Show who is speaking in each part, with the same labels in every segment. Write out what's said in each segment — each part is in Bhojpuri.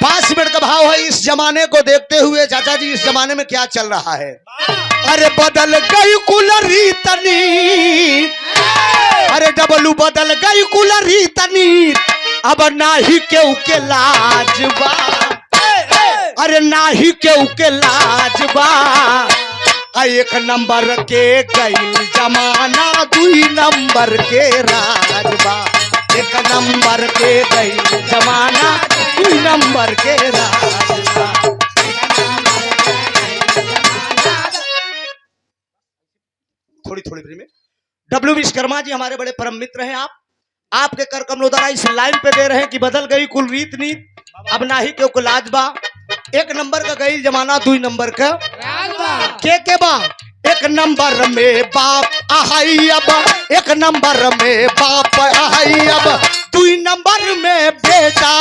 Speaker 1: 5 मिनट का भाव है। इस जमाने को देखते हुए चाचा जी, इस जमाने में क्या चल रहा है? अरे बदल गई कुलरी तनी, अरे डबलू बदल गई कुलरी तनी, अब नाही केहू के लाजबा, अरे नाही केहू के लाजबा। 1 नंबर के गईल जमाना, 2 नंबर के राजबा। 1 नंबर के गईल जमाना, 2 नंबर के राजबा। थोड़ी थोड़ी देर में डब्ल्यू विश्वकर्मा जी हमारे बड़े परम मित्र हैं। आपके कर कमलों द्वारा इस लाइन पे दे रहे हैं कि बदल गई कुल रीत नीत, अब ना ही केहू को लाजबा। 1 नंबर का गई जमाना, 2 नंबर का के बा। 1 नंबर में बाप आहाई अब, 1 नंबर में बाप आहाई अब, 2 नंबर में बेटा।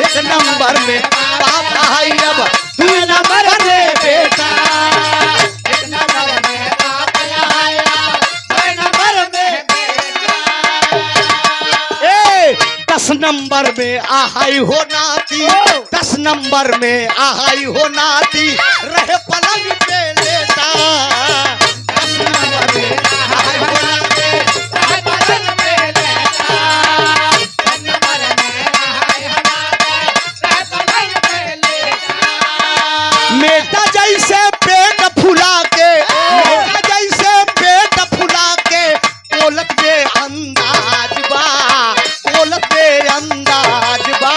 Speaker 1: 1 नंबर में बाप आहाई अब, 2 नंबर में बेटा। 1 नंबर में बाप आहाई अब, 2 नंबर में बेटा। 10 नंबर में आहाई हो नाती, 10 नंबर में आहाई हो नाती, रहे पलंग पे लेटा। 10 नंबर में आहाई हो नाती, रहे पलंग पे लेटा। 10 नंबर में आहाई हो नाती, रहे पलंग पे लेटा। मेटा जैसे पेट फुला के, मेटा जैसे पेट फुला के, बोलत बे अंदाज बा, बोलत बे अंदाज बा।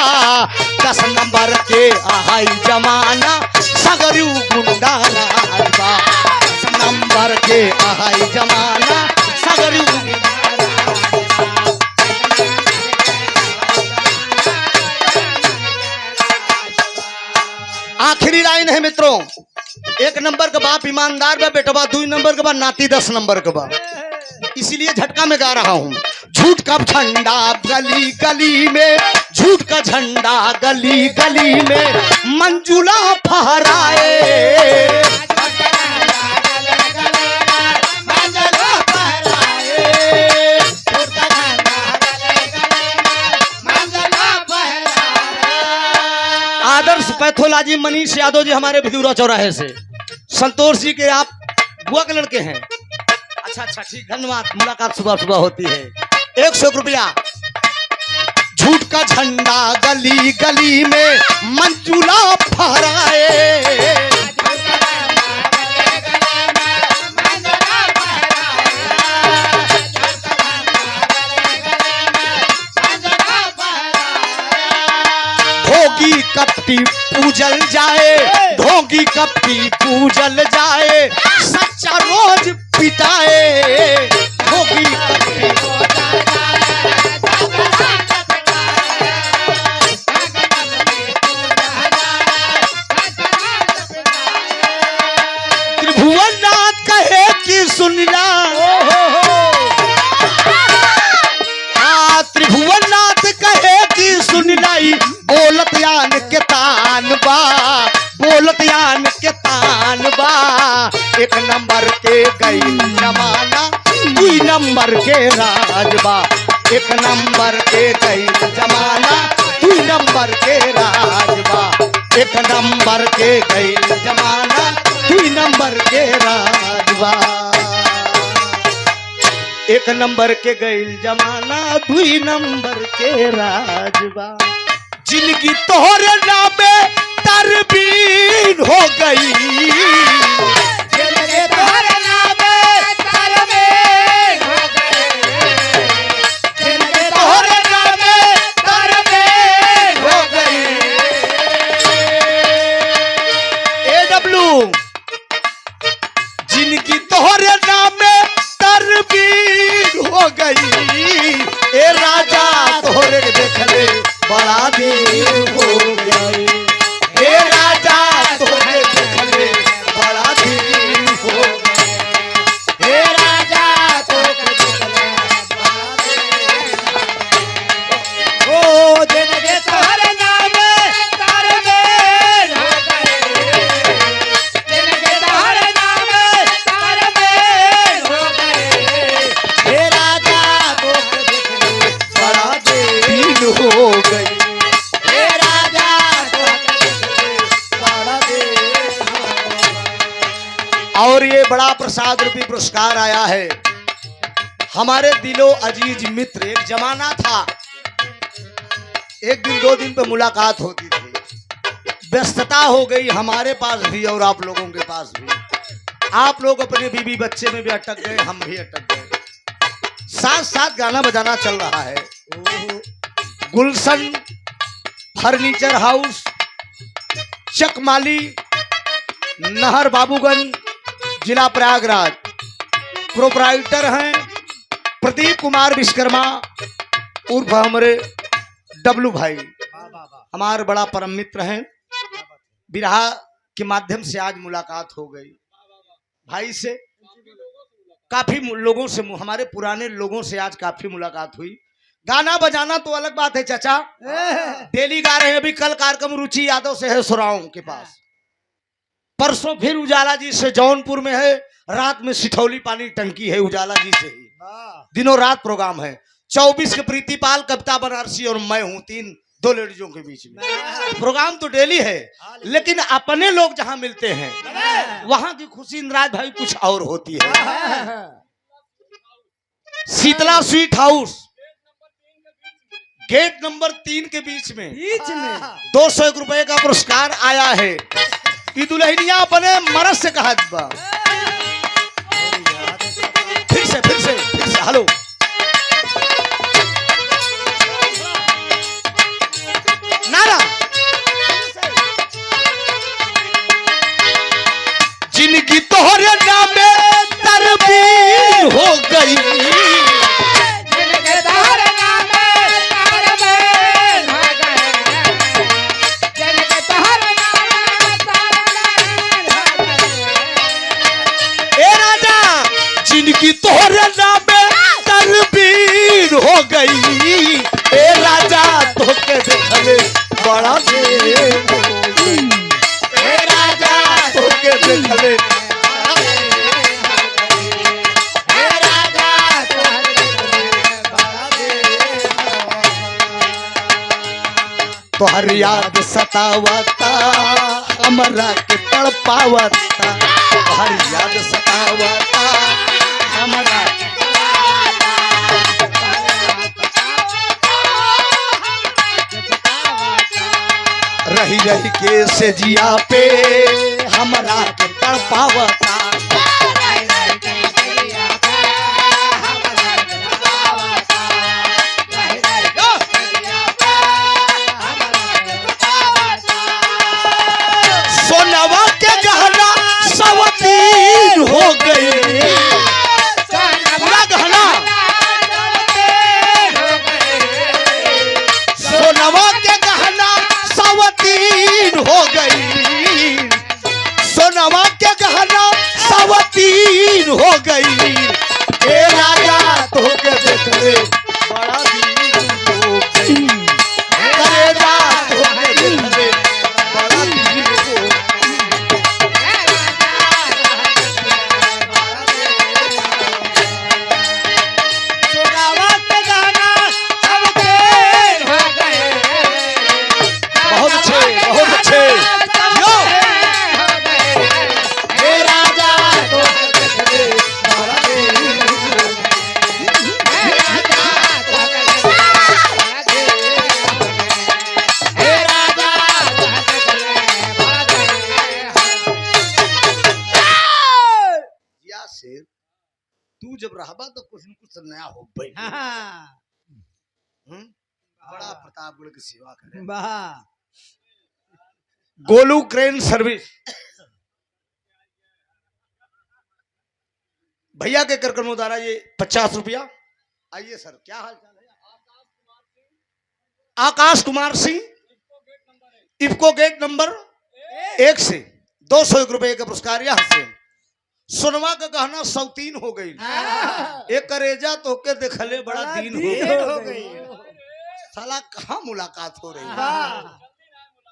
Speaker 1: 10 नंबर के आहाई जमाना, सगरू गुंडा राज बा। 10 नंबर के आहाई जमाना, सगरू आखिरी लाइन है मित्रों। 1 नंबर का बाप ईमानदार बा बेटवा, 2 नंबर का बा नाती 10 नंबर का बा। इसीलिए झटका में गा रहा हूं। झूठ का झंडा गली गली में, झूठ का झंडा गली गली में, मंजुला फहराए। आदर्श पैथोलॉजी मनीष यादव जी हमारे भिदूरा चौराहे से, संतोष जी के आप बुआ के लड़के हैं। अच्छा ठीक, धन्यवाद। मुलाकात सुबह सुबह होती है। 100 रुपया। झूठ का झंडा गली गली में, मंजुला फहराए। धोगी कपटी पूजल जाए, धोगी कपटी पूजल जाए, सच्चा रोज पिटाए। धोगी कपटी त्रिभुवननाथ कहे कि सुनला, त्रिभुवननाथ कहे कि सुनलाई, बोलत यान के तान बा, बोलत यान के तान बा। 1 नंबर के गई जमाना, 2 नंबर के राजबा। 1 नंबर के गई जमाना, 2 नंबर के राजबा। 1 नंबर के गई जमाना, 2 नंबर के राजबा। 1 नंबर के गई जमाना, 2 नंबर के राजबा। जिंदगी तोहरे नामे तरबीन हो गई, जिंदगी तोहरे नामे तरबीन हो गई, जिंदगी तोहरे नामे तरबीन हो गई। AW जिंदगी तोहरे नामे तरबीन हो गई। ए राजा तोहरे देखले बड़ा दिन हो गई, हे राजा तोहरे देखले बड़ा दिन हो गई, हे राजा तोहरे देखले बड़ा दिन हो गई। ओ जिंदगी तोहरे नामे तरबीन हो गई, जिंदगी तोहरे नामे तरबीन हो गई, हे राजा तोहरे देखले बड़ा दिन हो गई, हे राजा बड़ा प्रसाद रूपी पुरस्कार आया है। हमारे दिलो अजीज मित्र, एक जमाना था, एक दिन 2 दिन पे मुलाकात होती थी, व्यस्तता हो गई हमारे पास भी और आप लोगों के पास भी। आप लोग अपने बीवी बच्चे में भी अटक गए, हम भी अटक गए। साथ साथ गाना बजाना चल रहा है। गुलशन फर्नीचर हाउस, चकमाली, नहर बाबूगंज, जिला प्रयागराज। प्रोप्राइटर हैं प्रदीप कुमार विश्वकर्मा उर्फ हमारे डब्लू भाई, हमारे बड़ा परम मित्र हैं। बिरहा के माध्यम से आज मुलाकात हो गई भाई से। काफी लोगों से, हमारे पुराने लोगों से आज काफी मुलाकात हुई। गाना बजाना तो अलग बात है चाचा, डेली गा रहे हैं। अभी कल कार्यक्रम रुचि यादव से है सुराओं के पास, परसों फिर उजाला जी से जौनपुर में है, रात में सिठौली पानी टंकी है उजाला जी से ही, दिनों रात प्रोग्राम है। 24 के प्रीतिपाल, कविता बनारसी और मैं हूं, 2 लेडीजों के बीच में प्रोग्राम तो डेली है। लेकिन अपने लोग जहां मिलते हैं वहां की खुशी इंद्राज भाई कुछ और होती है। Sheetla sweet house, gate number 3 के बीच में 201 रुपए का पुरस्कार आया है। कि दुल्हनिया बने मरद से कहा बा। फिर से हेलो। नारा जिनकी तोहरे नामे तरबीर हो गई, जिनकी तोहरे नामे तरबीर हो गई। ए राजा तोके देखले बड़ा देर हो गई, ए राजा तोके देखले बड़ा देर हो गई, ए राजा तोके देखले बड़ा देर हो गई। तोहर याद सतावता हमरा के तड़पावता, तोहर याद सतावता हमरा रही रही के से जिया पे हमरा के तड़पावता, सोनवा के गहना सवतीर हो गई, सोनवा के गहना सवतीर हो गई, सोनवा के गहना सवतीर हो गई। ए राजा तोके देखले बड़ा दिन हो गई, करेजा तोके देखले बड़ा दिन हो गई। तू जब रहबा तो कुछ न कुछ नया हो भाई। बड़ा प्रतापगढ़ की सेवा करे। गोलू क्रेन सर्विस भैया के कार्यक्रमों द्वारा ये 50 रुपया। आइए सर, क्या हाल चाल है? आकाश कुमार सिंह, इफ्को गेट नंबर 1 से 201 रुपए का पुरस्कार। यहाँ से सोनवा का गहना सौतीन हो गई, एक करेजा तो के देखले बड़ा दिन हो गई। साला कहाँ मुलाकात हो रही है,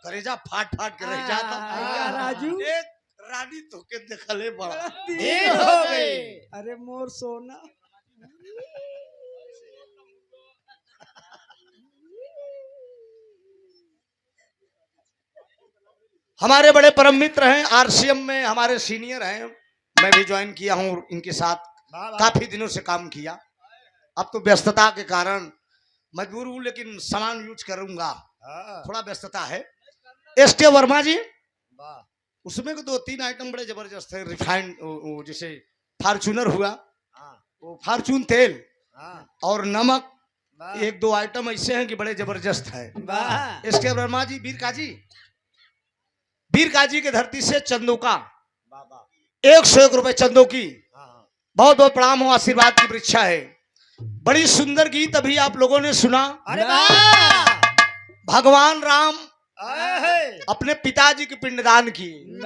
Speaker 1: करेजा फाट फाट के रह जाता।
Speaker 2: राजू
Speaker 1: एक रानी तो के देखले बड़ा
Speaker 2: दिन हो गई। अरे मोर सोना,
Speaker 1: हमारे बड़े परम मित्र हैं, आरसीएम में हमारे सीनियर हैं मैं भी ज्वाइन किया हूँ इनके साथ, काफी दिनों से काम किया। अब तो व्यस्तता के कारण मजबूर हूँ, लेकिन सामान यूज करूंगा, थोड़ा व्यस्तता है। एस.के. वर्मा जी, उसमें को 2-3 आइटम बड़े जबरदस्त है। रिफाइंड जैसे फॉर्चूनर हुआ, वो फॉर्चून तेल और नमक, 1-2 आइटम ऐसे हैं कि बड़े जबरदस्त है। एस.के. वर्मा जी, वीर काजी के धरती से चंदोका 101 रुपए चंदो की, बहुत बहुत प्रणाम हो, आशीर्वाद की परीक्षा है। बड़ी सुंदर गीत अभी आप लोगों ने सुना। भगवान राम अपने पिताजी के पिंडदान किए।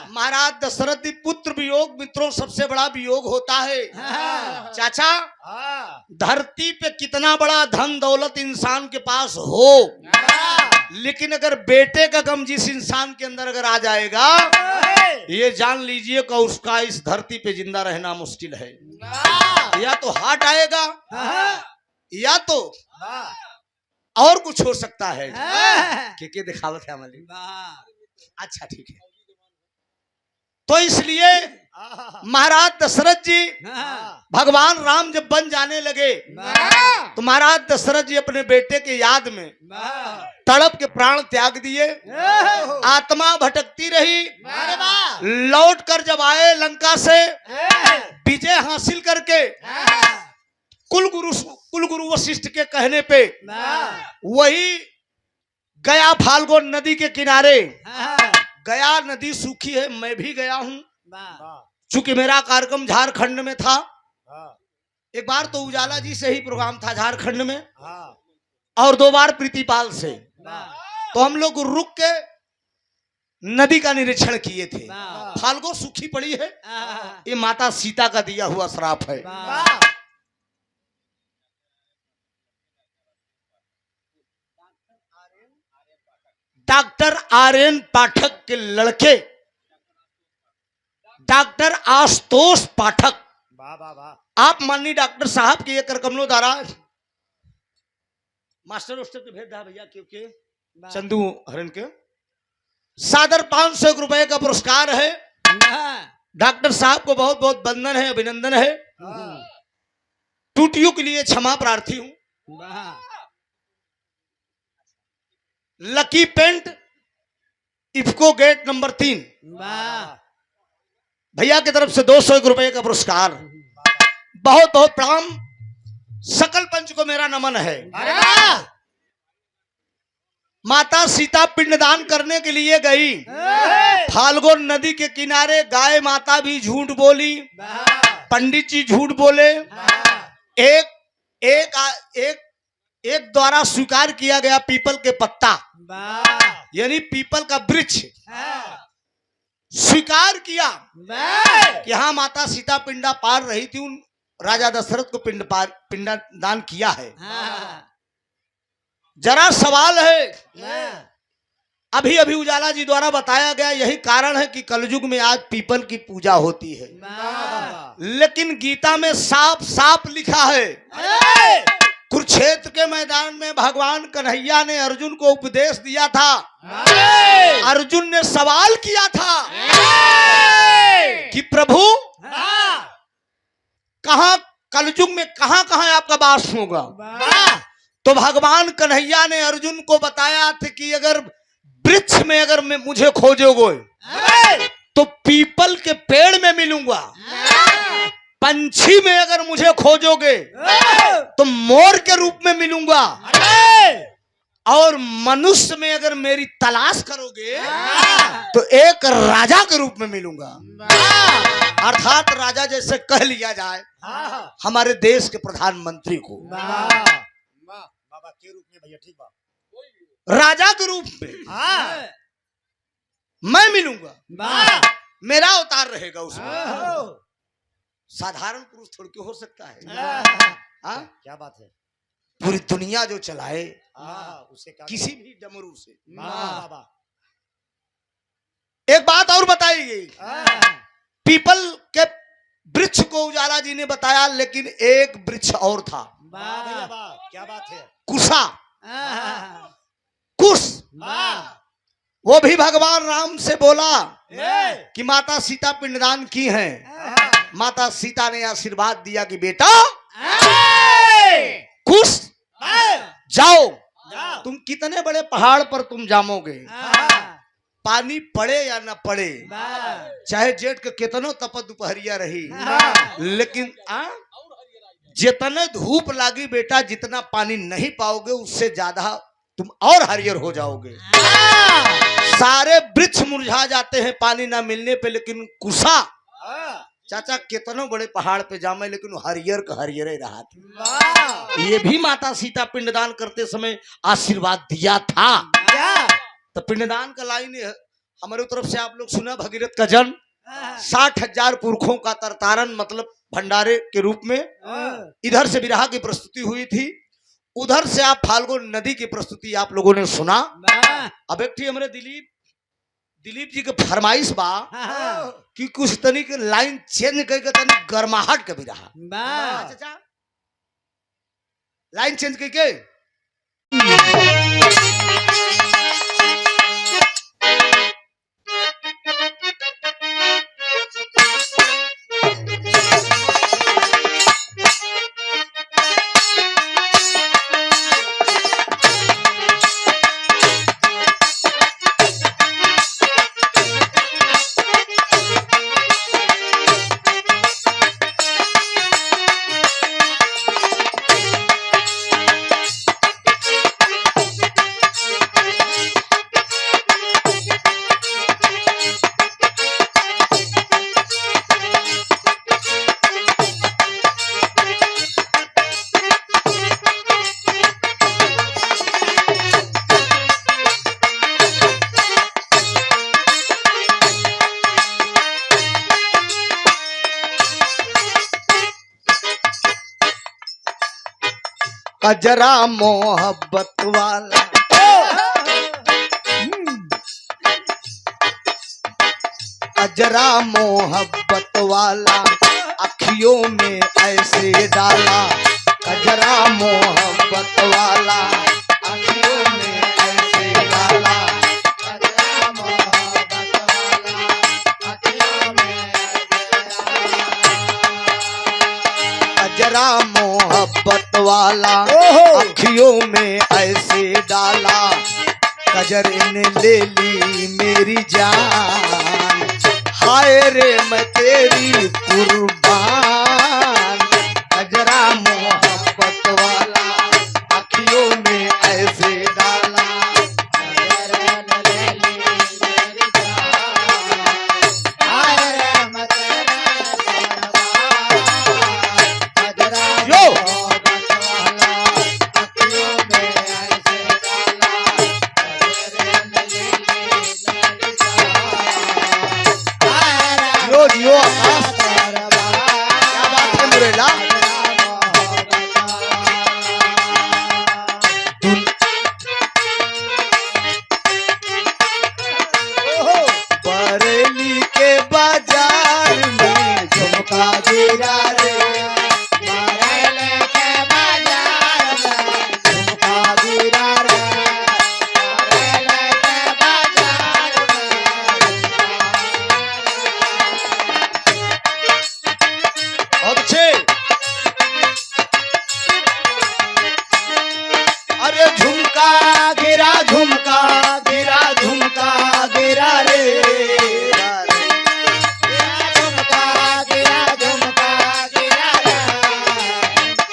Speaker 1: महाराज दशरथ जी, पुत्र वियोग मित्रों सबसे बड़ा वियोग होता है। चाचा, धरती पे कितना बड़ा धन दौलत इंसान के पास हो, लेकिन अगर बेटे का गम जिस इंसान के अंदर अगर आ जाएगा, ये जान लीजिए कि उसका इस धरती पे जिंदा रहना मुश्किल है। या तो हार्ट आएगा, या तो और कुछ हो सकता है। के दिखावत है हमारी। अच्छा, ठीक है। तो इसलिए महाराज दशरथ जी, भगवान राम जब बन जाने लगे, तो महाराज दशरथ जी अपने बेटे के याद में तड़प के प्राण त्याग दिए। आत्मा भटकती रही। लौट कर जब आए लंका से विजय हासिल करके, कुलगुरु वशिष्ठ के कहने पे वही गया फाल्गु नदी के किनारे, गया नदी सूखी है, मैं भी गया हूं, चूंकि मेरा कार्यक्रम झारखंड में था। एक बार तो उजाला जी से ही प्रोग्राम था झारखंड में, और 2 बार प्रीतिपाल से। तो हम लोग रुक के नदी का निरीक्षण किए थे। फाल्गु सूखी पड़ी है, ये माता सीता का दिया हुआ श्राप है। डॉक्टर आर्यन पाठक के लड़के डॉक्टर आशुतोष पाठक, आप माननीय डॉक्टर साहब के कर कमलों द्वारा मास्टर उस्टर के भेद था भैया, क्योंकि चंदू हरण के सादर 500 रुपए का पुरस्कार है। डॉक्टर साहब को बहुत बहुत वंदन है, अभिनंदन है। टूटियों के लिए क्षमा प्रार्थी हूं। लकी पेंट, इफ्को गेट नंबर 3, भैया की तरफ से 201 रुपए का पुरस्कार। बहुत बहुत प्रणाम। सकल पंच को मेरा नमन है। माता सीता पिंडदान करने के लिए गई, फाल्गु नदी के किनारे गाय माता भी झूठ बोली, पंडित जी झूठ बोले। एक द्वारा स्वीकार किया गया पीपल के पत्ता, यानी पीपल का वृक्ष स्वीकार किया कि हाँ माता सीता पिंडा पार रही थी, उन राजा दशरथ को पिंडदान किया है। जरा सवाल है, अभी अभी उजाला जी द्वारा बताया गया, यही कारण है कि कलयुग में आज पीपल की पूजा होती है। लेकिन गीता में साफ साफ लिखा है, कुरुक्षेत्र के मैदान में भगवान कन्हैया ने अर्जुन को उपदेश दिया था। अर्जुन ने सवाल किया था कि प्रभु कहां कलयुग में कहां कहां आपका वास होगा। तो भगवान कन्हैया ने अर्जुन को बताया था कि अगर वृक्ष में अगर मुझे खोजोगे तो पीपल के पेड़ में मिलूंगा, पंछी में अगर मुझे खोजोगे तो मोर के रूप में मिलूंगा, और मनुष्य में अगर मेरी तलाश करोगे तो एक राजा के रूप में मिलूंगा। अर्थात राजा जैसे कह लिया जाए हमारे देश के प्रधानमंत्री को बाबा के रूप में, भैया ठीक बात, राजा के रूप में मैं मिलूंगा, मेरा अवतार रहेगा उसमें। साधारण पुरुष थोड़ी क्यों हो सकता है? क्या बात है, पूरी दुनिया जो चलाए उसे किसी भी डमरू से। एक बात और बताई गई, पीपल के वृक्ष को उजाला जी ने बताया, लेकिन एक वृक्ष और था। क्या बात है? कुशा, कुश। वो भी भगवान राम से बोला कि माता सीता पिंडदान की हैं। माता सीता ने आशीर्वाद दिया कि बेटा खुश जाओ, तुम कितने बड़े पहाड़ पर तुम जामोगे, पानी पड़े या न पड़े, चाहे जेठ के कितनो तप दोपहरिया रही, लेकिन जितने धूप लागी बेटा, जितना पानी नहीं पाओगे उससे ज्यादा तुम और हरियर हो जाओगे। सारे वृक्ष मुरझा जाते हैं पानी ना मिलने पे, लेकिन कुसा चाचा कितनों बड़े पहाड़ पे जामे लेकिन हरियर का हरियर ही रहा था। ये भी माता सीता पिंडदान करते समय आशीर्वाद दिया था। तो पिंडदान का लाइन हमारे तरफ से आप लोग सुना, भगीरथ का जन्म 60,000 पुरखों का तरतारन, मतलब भंडारे के रूप में। इधर से विरहा की प्रस्तुति हुई थी, उधर से आप फाल्गु नदी की प्रस्तुति आप लोगों ने सुना। अब एक थी हमारे दिलीप जी के फरमाइश बा कि कुछ तनी के लाइन चेंज करके तनी गर्माहट के भी रहा। चाचा लाइन चेंज करके अजरा मोहब्बत वाला, अजरा मोहब्बत वाला अखियों में ऐसे डाला, अजरा मोहब्बत वाला अखियों में ऐसे डाला, अजरा मोहब्बत वाला अखियों में अजरा मोहब्बत वाला अखियों में ऐसे डाला, कजरे ने ले ली मेरी जान, हाय रे मैं तेरी कुर्बान, कजरा मोहब्बत वाला अखियों में ऐसे डाला, कजरे ने ले ली मेरी जान, हाय रे मैं तेरी कुर्बान, कजरा मोहब्बत वाला अखियों में ऐसे डाला, कजरे ने ले ली मेरी जान। यो आकाश क्या बात है मुरेला, बरेली के बाजार में झुमका गिरा रे, बरेली के बाजार में झुमका गिरा रे, बरेली के बाजार में अच्छे। अरे झुमका गिरा, झुमका गिरा, झुमका गिरा रे, झुमका गिरा, झुमका गिरा रे,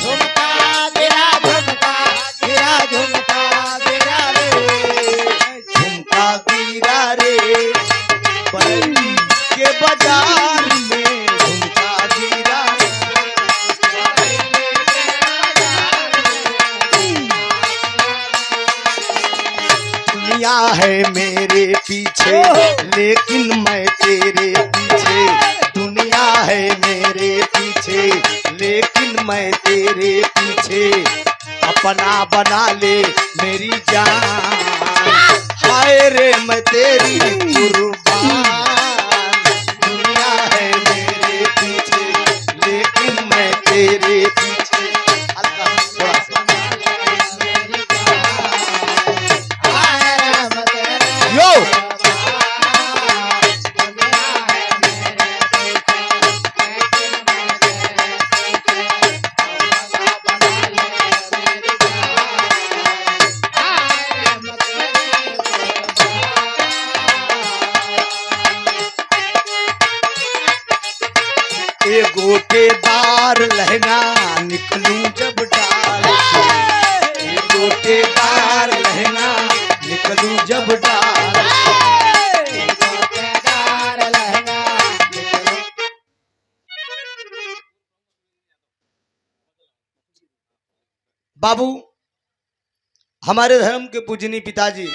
Speaker 1: झुमका गिरा, झुमका गिरा, झुमका गिरा रे, झुमका गिरा रे, बरेली के बाजार में झुमका गिरा रे, दुनिया है मेरे पीछे लेकिन मैं तेरे पीछे, दुनिया है मेरे पीछे लेकिन मैं तेरे पीछे, अपना बना ले मेरी जान, हाय रे मैं तेरी कुर्बान, दुनिया है मेरे पीछे लेकिन मैं तेरे पीछे, हल्का थोड़ा सा यो गोटेदार लहंगा निकलूं जब डाल के, ये गोटेदार लहंगा निकलूं जब डाल के।
Speaker 2: गोटेदार लहंगा निकलूं।
Speaker 1: बाबू हमारे धर्म के पूजनीय पिताजी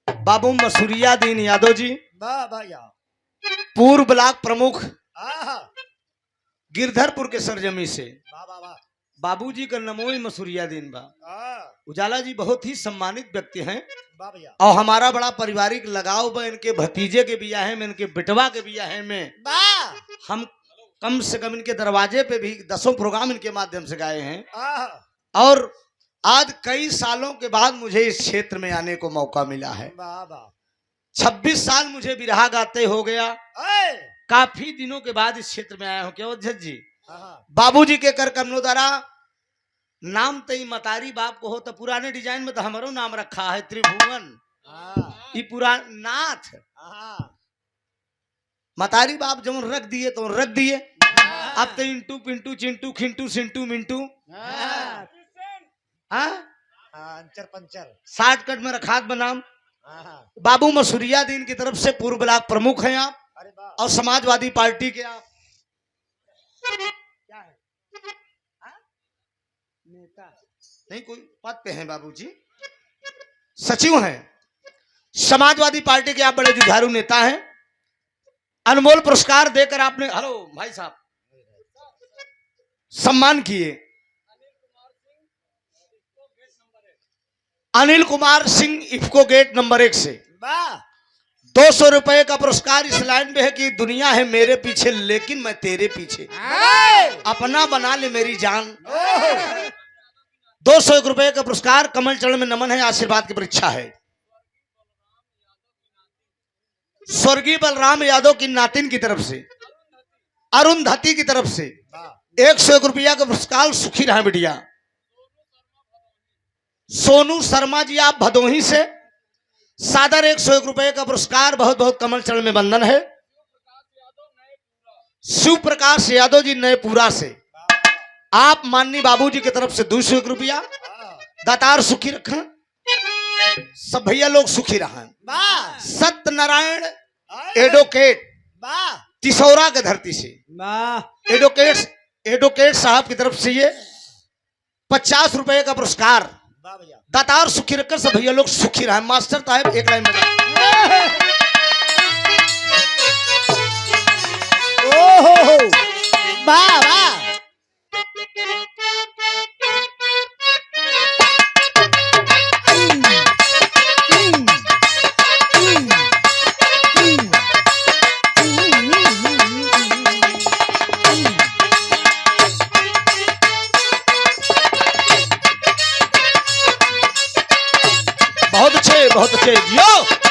Speaker 1: बाबू मसूरिया दीन यादव जी,
Speaker 2: वाह भैया।
Speaker 1: पूर्व ब्लॉक प्रमुख
Speaker 2: आहा,
Speaker 1: गिरधरपुर के सरजमी से।
Speaker 2: वाह वाह वाह।
Speaker 1: बाबूजी का नमो ही मसूरिया दीन बा।
Speaker 2: हाँ,
Speaker 1: उजाला जी बहुत ही सम्मानित व्यक्ति हैं
Speaker 2: वाह भैया।
Speaker 1: और हमारा बड़ा पारिवारिक लगाव बा इनके भतीजे के बियाह में, इनके बेटवा के बियाह में।
Speaker 2: वाह।
Speaker 1: हम कम से कम इनके दरवाजे पे भी 10 प्रोग्राम इनके माध्यम से गाए हैं
Speaker 2: आहा,
Speaker 1: और आज कई सालों के बाद मुझे इस क्षेत्र में आने को मौका मिला है।
Speaker 2: वाह वाह।
Speaker 1: 26 साल मुझे बिरहा गाते हो गया,
Speaker 2: ऐ,
Speaker 1: काफी दिनों के बाद इस क्षेत्र में आया हूँ। क्यों अध्यक्ष जी?
Speaker 2: आहा,
Speaker 1: बाबूजी के कर कमलों द्वारा नाम तई मतारी बाप को हो तो पुराने डिजाइन में तो हमारो नाम रखा है त्रिभुवन,
Speaker 2: आहा,
Speaker 1: ये पूरा नाथ।
Speaker 2: आहा,
Speaker 1: मतारी बाप जब रख दिए तो रख दिए।
Speaker 2: आहा,
Speaker 1: अब तो इंटू पिंटू चिंटू खिंटू सिंटू मिंटू,
Speaker 2: आहा,
Speaker 1: हाँ
Speaker 2: अंचर पंचर।
Speaker 1: शॉर्टकट में रखात बनाम।
Speaker 2: आहा,
Speaker 1: बाबू मसूरिया दीन की तरफ से पूर्व ब्लॉक प्रमुख हैं आप
Speaker 2: अरे वाह।
Speaker 1: और समाजवादी पार्टी के आप
Speaker 2: क्या है? हाँ? नेता।
Speaker 1: नहीं कोई पद पे हैं बाबूजी, सचिव हैं समाजवादी पार्टी के। आप बड़े जुझारू नेता हैं। अनमोल पुरस्कार देकर आपने, हेलो भाई साहब, सम्मान किए। अनिल कुमार सिंह इफ्को गेट नंबर 1 से
Speaker 2: वाह।
Speaker 1: 200 रुपए का पुरस्कार इस लाइन में है कि दुनिया है मेरे पीछे लेकिन मैं तेरे पीछे,
Speaker 2: ऐ,
Speaker 1: अपना बना ले मेरी जान।
Speaker 2: ओह,
Speaker 1: 201 रुपए का पुरस्कार कमल चरण में नमन है, आशीर्वाद की परीक्षा है। स्वर्गीय बलराम यादव की नातिन की तरफ से, अरुंधति की तरफ से
Speaker 2: वाह।
Speaker 1: 101 रुपया का पुरस्कार। सुखी रहा बिटिया। सोनू शर्मा जी आप भदोही से सादर 101 रुपए का पुरस्कार। बहुत बहुत कमल चरण में बंधन है। शिव प्रकाश यादव जी नएपुरा से आप माननीय बाबूजी की तरफ से 201 रुपया।
Speaker 2: आहा,
Speaker 1: दातार सुखी रखें, सब भैया लोग सुखी रहें।
Speaker 2: वाह।
Speaker 1: सत्यनारायण
Speaker 2: ऐ,
Speaker 1: एडवोकेट
Speaker 2: वाह
Speaker 1: तिसौरा के धरती से
Speaker 2: वाह।
Speaker 1: एडवोकेट साहब की तरफ से ये 50 रुपए का पुरस्कार।
Speaker 2: वाह भैया।
Speaker 1: दातार सुखी रखकर सब भैया लोग सुखी रहे। मास्टर साहब एक लाइन बजा।
Speaker 2: ओहो, वाह वाह।
Speaker 1: बहुत अच्छे जियो।